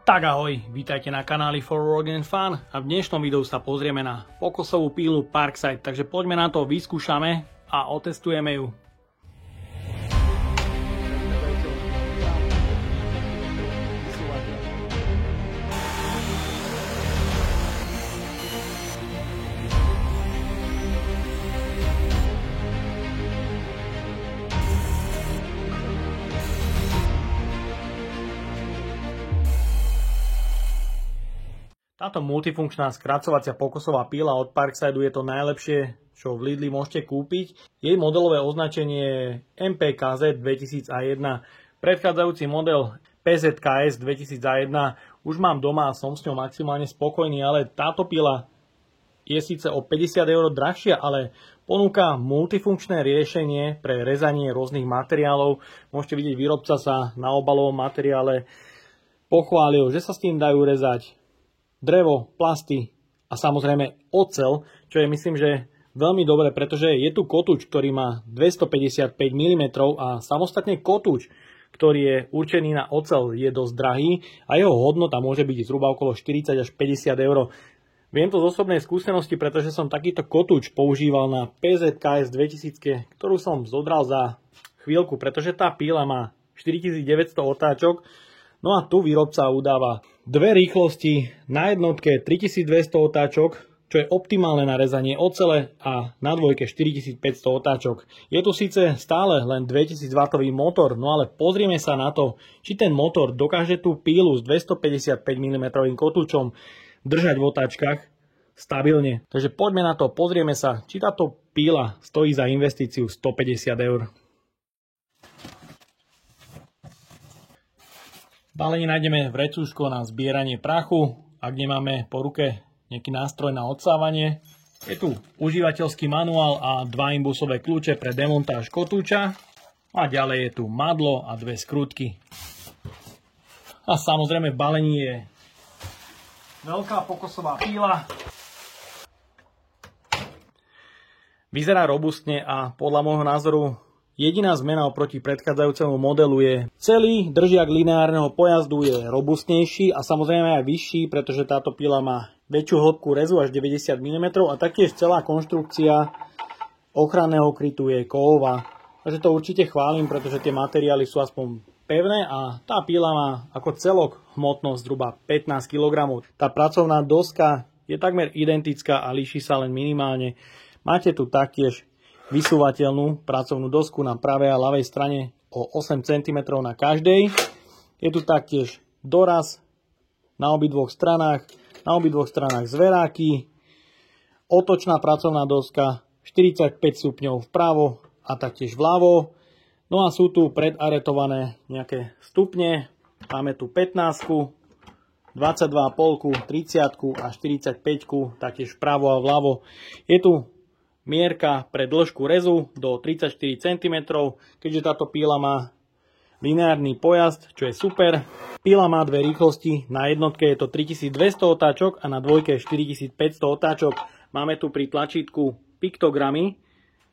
Tak ahoj, vítajte na kanáli For Work and Fun a v dnešnom videu sa pozrieme na pokosovú pílu Parkside, takže poďme na to, vyskúšame a otestujeme ju. Táto multifunkčná skracovacia pokosová píla od Parksideu je to najlepšie, čo v Lidli môžete kúpiť. Jej modelové označenie je MPKZ 2001. Predchádzajúci model PZKS 2001 už mám doma a som s ňou maximálne spokojný, ale táto píla je síce o 50 € drahšia, ale ponúka multifunkčné riešenie pre rezanie rôznych materiálov. Môžete vidieť, výrobca sa na obalovom materiále pochválil, že sa s tým dajú rezať drevo, plasty a samozrejme oceľ, čo je myslím, že veľmi dobré, pretože je tu kotúč, ktorý má 255 mm a samostatne kotúč, ktorý je určený na oceľ, je dosť drahý a jeho hodnota môže byť zhruba okolo 40 až 50 €. Viem to z osobnej skúsenosti, pretože som takýto kotúč používal na PZKS 2000, ktorú som zodral za chvíľku, pretože tá píla má 4900 otáčok. No a tu výrobca udáva dve rýchlosti, na jednotke 3200 otáčok, čo je optimálne na rezanie ocele, a na dvojke 4500 otáčok. Je tu síce stále len 2000 W motor, no ale pozrieme sa na to, či ten motor dokáže tú pílu s 255 mm kotúčom držať v otáčkach stabilne. Takže poďme na to, pozrieme sa, či táto píla stojí za investíciu 150 €. V balení nájdeme vrecúško na zbieranie prachu, ak nemáme po ruke nejaký nástroj na odsávanie. Je tu užívateľský manuál a 2 imbusové kľúče pre demontáž kotúča. A ďalej je tu madlo a 2 skrutky. A samozrejme v balení je veľká pokosová píla. Vyzerá robustne a podľa môjho názoru jediná zmena oproti predchádzajúcemu modelu je celý držiak lineárneho pojazdu je robustnejší a samozrejme aj vyšší, pretože táto píla má väčšiu hĺbku rezu až 90 mm a taktiež celá konštrukcia ochranného krytu je kovová. Takže to určite chválim, pretože tie materiály sú aspoň pevné a tá píla má ako celok hmotnosť zhruba 15 kg. Tá pracovná doska je takmer identická a líši sa len minimálne. Máte tu taktiež vysúvateľnú pracovnú dosku na pravej a ľavej strane o 8 cm na každej. Je tu taktiež doraz na obidvoch stranách zveráky, otočná pracovná doska 45 stupňov vpravo a taktiež vľavo. No a sú tu predaretované nejaké stupne. Máme tu 15, 22,5, 30 a 45, taktiež vpravo a vľavo. Je tu mierka pre dĺžku rezu do 34 cm, keďže táto píla má lineárny pojazd, čo je super. Píla má dve rýchlosti, na jednotke je to 3200 otáčok a na dvojke 4500 otáčok. Máme tu pri tlačítku piktogramy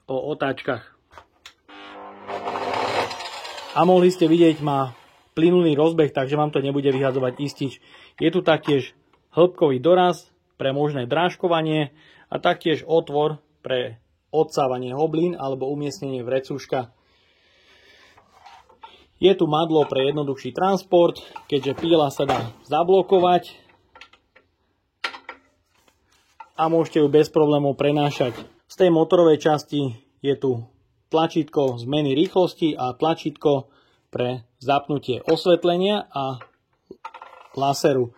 o otáčkach. A mohli ste vidieť, má plynulý rozbeh, takže vám to nebude vyhadzovať istič. Je tu taktiež hĺbkový doraz pre možné drážkovanie a taktiež otvor pre odsávanie hoblín alebo umiestnenie vrecúška. Je tu madlo pre jednoduchší transport, keďže píla sa dá zablokovať a môžete ju bez problémov prenášať. Z tej motorovej časti je tu tlačítko zmeny rýchlosti a tlačítko pre zapnutie osvetlenia a laseru.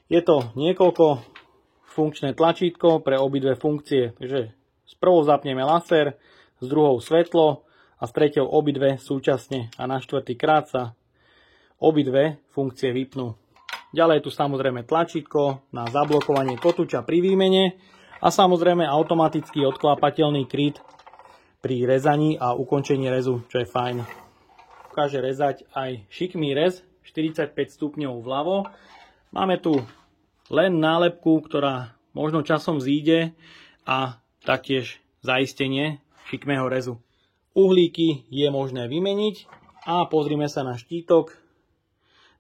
Je to niekoľko funkčné tlačítko pre obidve funkcie, takže s prvou zapneme laser, s druhou svetlo a s treťou obidve súčasne a na štvrtý krát sa obidve funkcie vypnú. Ďalej je tu samozrejme tlačítko na zablokovanie kotúča pri výmene a samozrejme automaticky odklápateľný kryt pri rezaní a ukončení rezu, čo je fajn. Ukáže rezať aj šikmý rez 45 stupňov vľavo. Máme tu len nálepku, ktorá možno časom zíde a taktiež zaistenie šikmého rezu. Uhlíky je možné vymeniť a pozrime sa na štítok.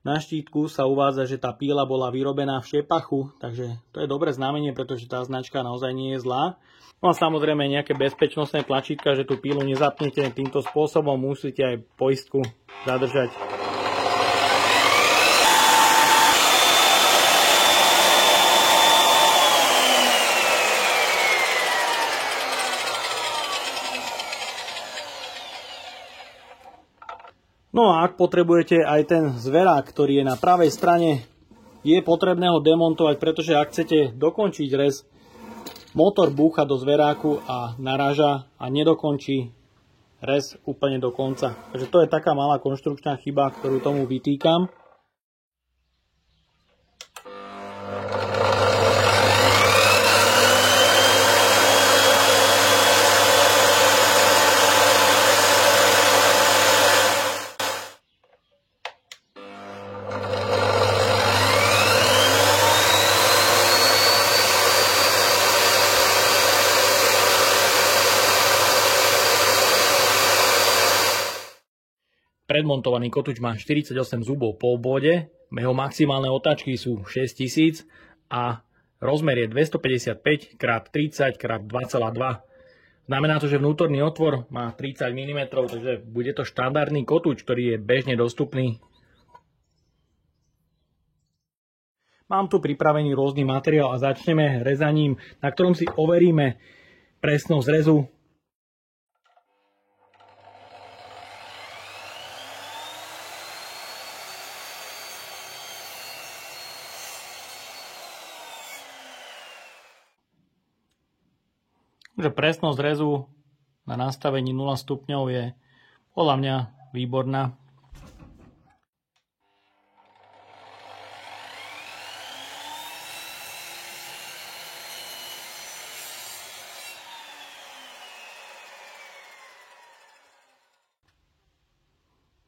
Na štítku sa uvádza, že tá píla bola vyrobená v Šepachu, takže to je dobré znamenie, pretože tá značka naozaj nie je zlá. No a samozrejme nejaké bezpečnostné tlačítka, že tú pílu nezapnete týmto spôsobom, musíte aj poistku zadržať. No a ak potrebujete aj ten zverák, ktorý je na pravej strane, je potrebné ho demontovať, pretože ak chcete dokončiť rez, motor búcha do zveráku a naráža a nedokončí rez úplne do konca. Takže to je taká malá konštrukčná chyba, ktorú tomu vytýkam. Predmontovaný kotúč má 48 zubov po obvode, jeho maximálne otáčky sú 6000 a rozmer je 255 x 30 x 2,2. Znamená to, že vnútorný otvor má 30 mm, takže bude to štandardný kotúč, ktorý je bežne dostupný. Mám tu pripravený rôzny materiál a začneme rezaním, na ktorom si overíme presnosť rezu. Takže presnosť rezu na nastavení 0 stupňov je podľa mňa výborná.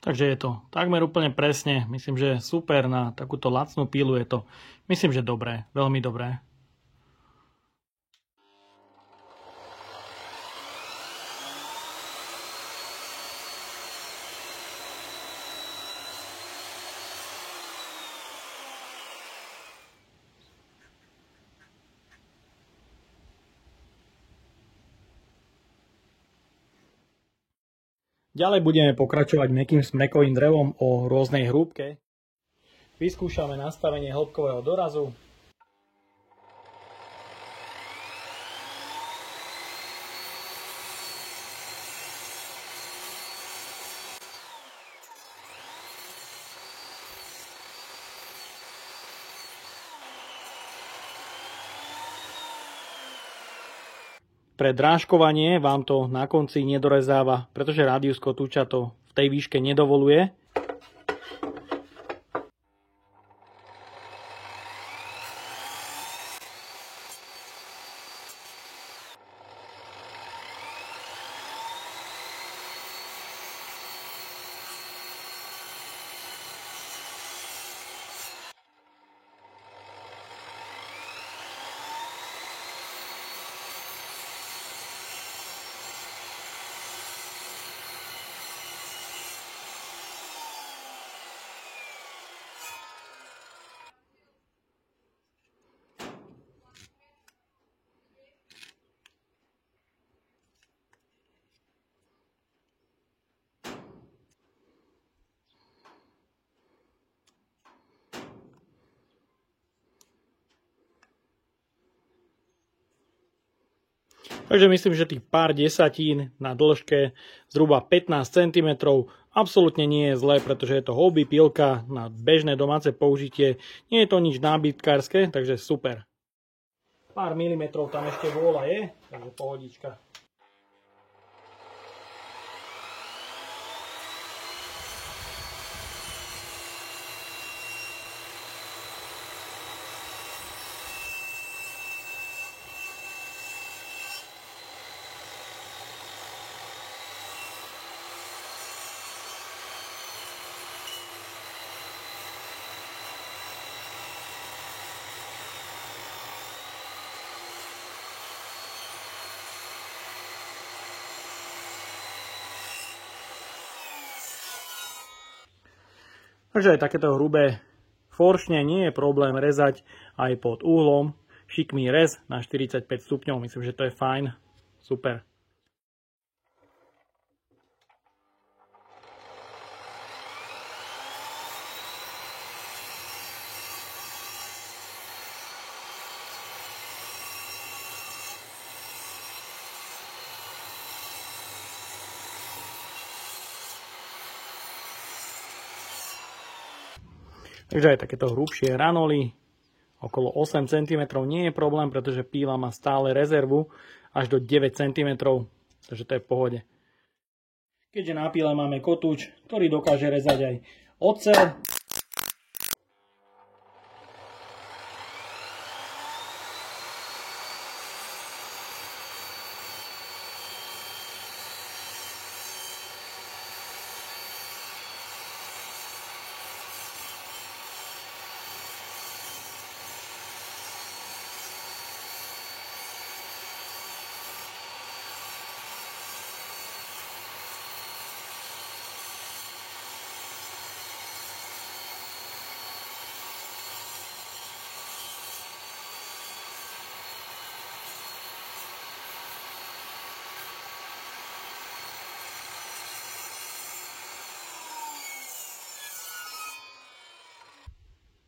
Takže je to takmer úplne presne. Myslím, že super na takúto lacnú pílu je to. Myslím, že dobré, veľmi dobré. Ďalej budeme pokračovať mäkkým smrekovým drevom o rôznej hrúbke. Vyskúšame nastavenie hĺbkového dorazu. Pre drážkovanie vám to na konci nedorezáva, pretože rádius kotúča to v tej výške nedovoluje. Takže myslím, že tých pár desatín na dĺžke zhruba 15 cm absolútne nie je zlé, pretože je to hobby pilka na bežné domáce použitie. Nie je to nič nábytkárske, takže super. Pár milimetrov tam ešte vôľa je, takže pohodička. Takže aj takéto hrubé foršne nie je problém rezať aj pod uhlom. Šikmý rez na 45 stupňov, myslím, že to je fajn. Super. Takže aj takéto hrubšie ranoly, okolo 8 cm nie je problém, pretože píla má stále rezervu až do 9 cm, takže to je v pohode. Keďže na píle máme kotúč, ktorý dokáže rezať aj oceľ.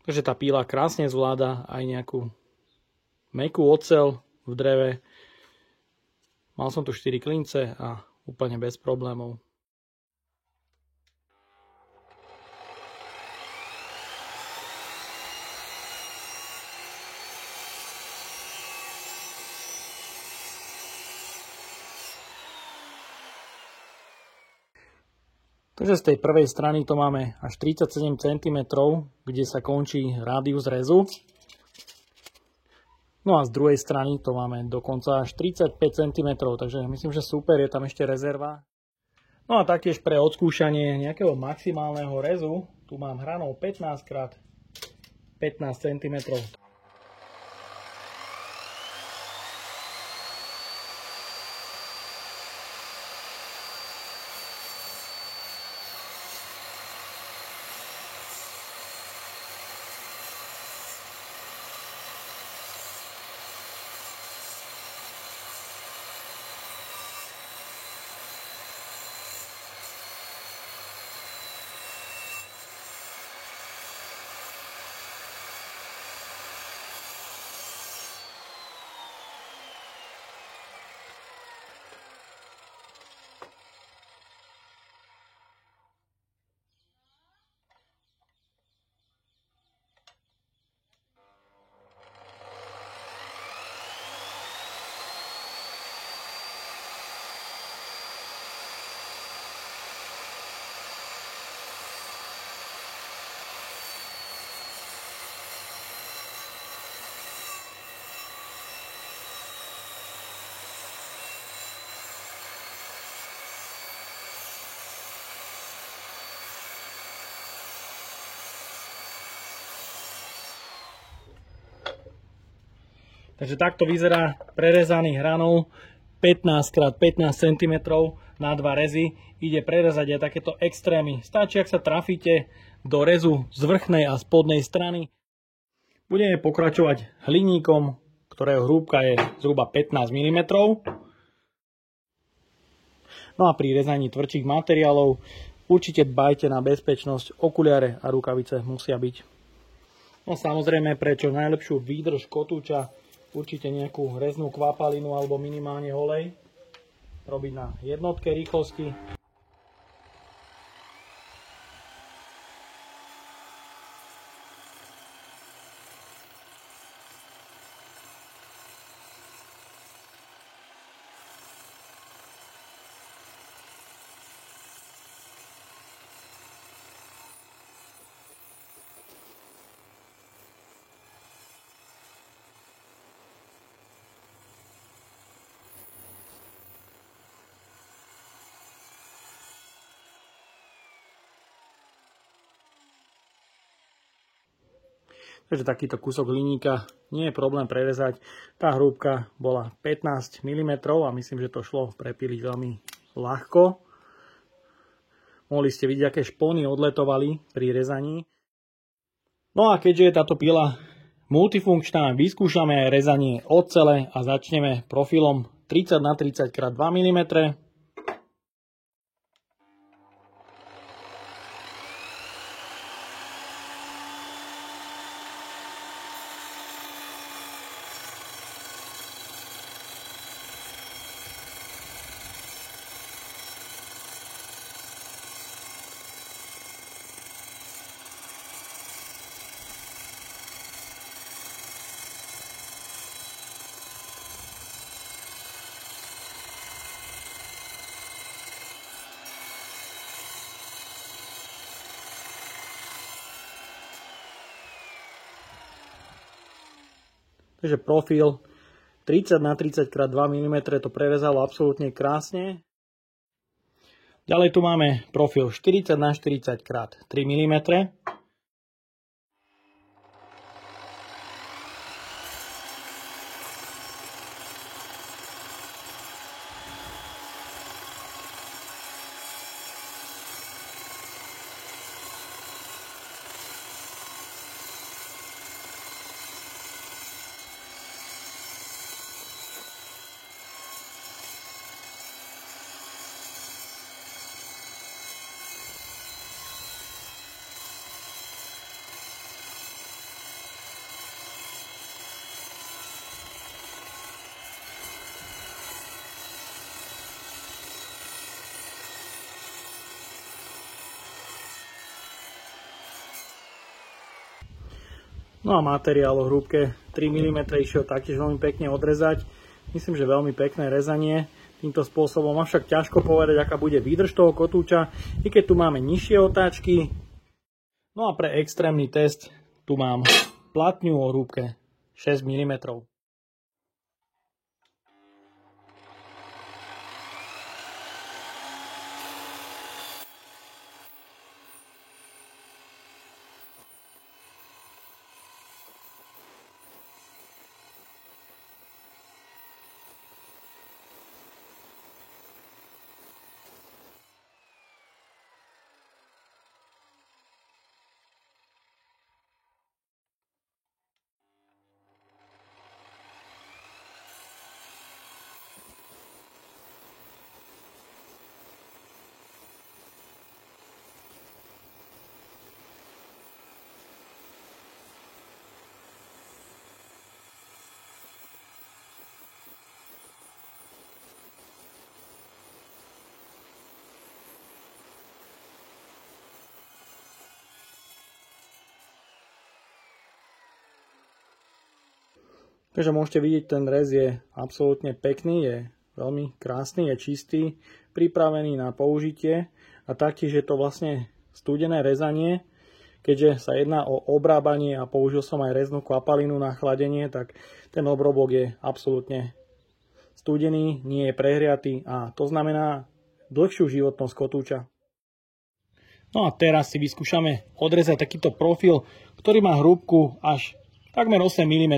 Takže tá píla krásne zvláda aj nejakú mäkkú oceľ v dreve. Mal som tu 4 klince a úplne bez problémov. Takže z tej prvej strany to máme až 37 cm, kde sa končí rádius rezu. No a z druhej strany to máme dokonca až 35 cm, takže myslím, že super, je tam ešte rezerva. No a taktiež pre odskúšanie nejakého maximálneho rezu, tu mám hranol 15x15 cm. Takže takto vyzerá prerezaný hranol 15x15 cm na 2 rezy. Ide prerezať aj takéto extrémy. Stačí, ak sa trafíte do rezu z vrchnej a spodnej strany. Budeme pokračovať hliníkom, ktorého hrúbka je zhruba 15 mm. No a pri rezaní tvrdších materiálov určite dbajte na bezpečnosť, okuliare a rukavice musia byť. No samozrejme, pre čo najlepšiu výdrž kotúča určite nejakú reznú kvapalinu alebo minimálne olej. Robiť na jednotke rýchlosti. Takže takýto kúsok hliníka nie je problém prerezať. Tá hrúbka bola 15 mm a myslím, že to šlo prepíliť veľmi ľahko. Mohli ste vidieť, aké špony odletovali pri rezaní. No a keďže je táto pila multifunkčná, vyskúšame aj rezanie ocele a začneme profilom 30x30 x 2 mm. Takže profil 30x30 x 2 mm to prerezalo absolútne krásne. Ďalej tu máme profil 40x40 x 3 mm. No a materiál o hrúbke 3 mm išiel taktiež veľmi pekne odrezať. Myslím, že veľmi pekné rezanie týmto spôsobom. Avšak ťažko povedať, aká bude výdrž toho kotúča, i keď tu máme nižšie otáčky. No a pre extrémny test tu mám platňu o hrúbke 6 mm. Takže môžete vidieť, ten rez je absolútne pekný, je veľmi krásny, je čistý, pripravený na použitie a taktiež je to vlastne studené rezanie. Keďže sa jedná o obrábanie a použil som aj reznú kvapalinu na chladenie, tak ten obrobok je absolútne studený, nie je prehriatý a to znamená dlhšiu životnosť kotúča. No a teraz si vyskúšame odrezať takýto profil, ktorý má hrúbku až takmer 8 mm.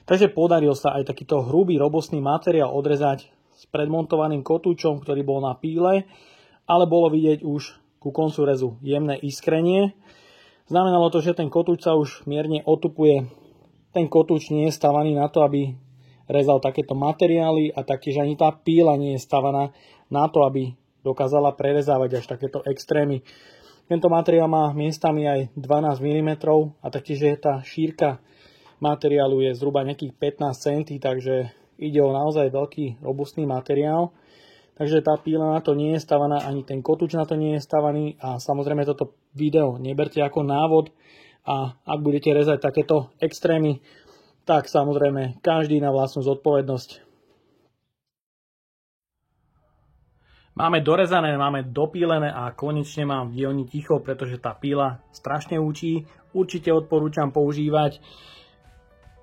Takže podaril sa aj takýto hrubý, robustný materiál odrezať s predmontovaným kotúčom, ktorý bol na píle, ale bolo vidieť už ku koncu rezu jemné iskrenie. Znamenalo to, že ten kotúč sa už mierne otupuje. Ten kotúč nie je stavaný na to, aby rezal takéto materiály a taktiež ani tá píla nie je stavaná na to, aby dokázala prerezávať až takéto extrémy. Tento materiál má miestami aj 12 mm a taktiež tá šírka materiálu je zhruba nejakých 15 cm, takže ide o naozaj veľký, robustný materiál. Takže tá píla na to nie je stavaná, ani ten kotúč na to nie je stavaný a samozrejme toto video neberte ako návod a ak budete rezať takéto extrémy, tak samozrejme každý na vlastnú zodpovednosť. Máme dorezané, máme dopílené a konečne mám v dielni ticho, pretože tá píla strašne učí. Určite odporúčam používať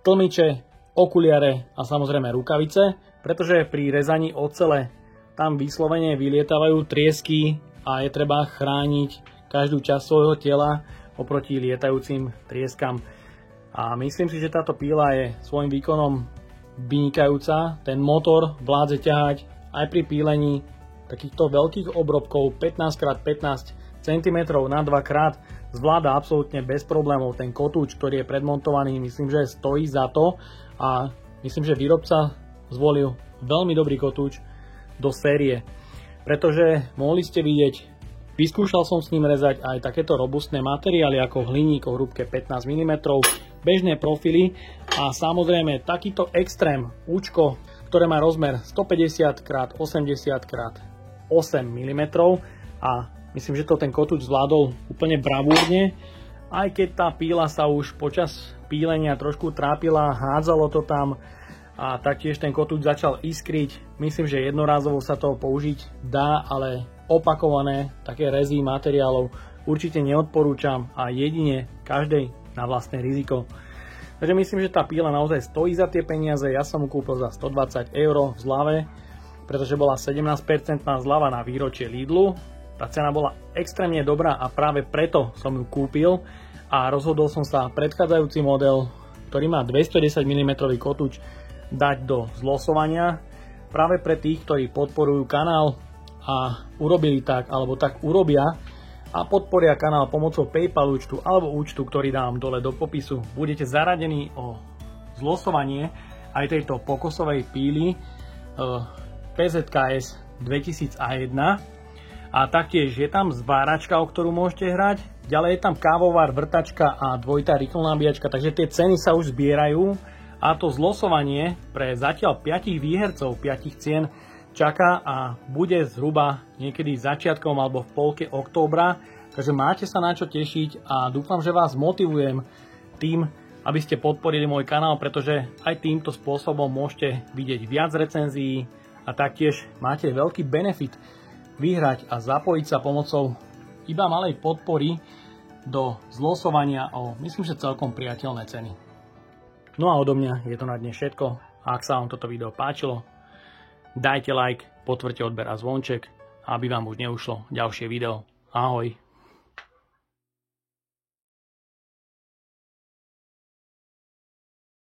tlmiče, okuliare a samozrejme rukavice, pretože pri rezaní ocele tam vyslovene vylietávajú triesky a je treba chrániť každú časť svojho tela oproti lietajúcim trieskam. A myslím si, že táto píla je svojím výkonom vynikajúca. Ten motor vládze ťahať aj pri pílení takýchto veľkých obrobkov 15x15 cm na 2x zvláda absolútne bez problémov ten kotúč, ktorý je predmontovaný. Myslím, že stojí za to a myslím, že výrobca zvolil veľmi dobrý kotúč do série. Pretože mohli ste vidieť, vyskúšal som s ním rezať aj takéto robustné materiály ako hliník o hrúbke 15 mm, bežné profily a samozrejme takýto extrém účko, ktoré má rozmer 150x80x 8 mm a myslím, že to ten kotúč zvládol úplne bravúrne, aj keď tá píla sa už počas pílenia trošku trápila, hádzalo to tam a taktiež ten kotúč začal iskriť. Myslím, že jednorázovo sa to použiť dá, ale opakované také rezy materiálov určite neodporúčam a jedine každej na vlastné riziko. Takže myslím, že tá píla naozaj stojí za tie peniaze. Ja som ju kúpil za 120 € v zľave, pretože bola 17% zľava na výročie Lidlu. Tá cena bola extrémne dobrá a práve preto som ju kúpil a rozhodol som sa predchádzajúci model, ktorý má 210 mm kotúč, dať do zlosovania práve pre tých, ktorí podporujú kanál a urobili tak, alebo tak urobia a podporia kanál pomocou PayPal účtu alebo účtu, ktorý dám dole do popisu. Budete zaradení o zlosovanie aj tejto pokosovej píly PZKS 2001 a taktiež je tam zváračka, o ktorú môžete hrať, ďalej je tam kávovar, vrtačka a dvojitá rýchlo nabíjačka, takže tie ceny sa už zbierajú a to zlosovanie pre zatiaľ 5 výhercov, 5 cien čaká a bude zhruba niekedy začiatkom alebo v polke októbra, takže máte sa na čo tešiť a dúfam, že vás motivujem tým, aby ste podporili môj kanál, pretože aj týmto spôsobom môžete vidieť viac recenzií a taktiež máte veľký benefit vyhrať a zapojiť sa pomocou iba malej podpory do zlosovania o, myslím, že celkom priateľné ceny. No a odo mňa je to na dnes všetko. A ak sa vám toto video páčilo, dajte like, potvrďte odber a zvonček, aby vám už neušlo ďalšie video. Ahoj!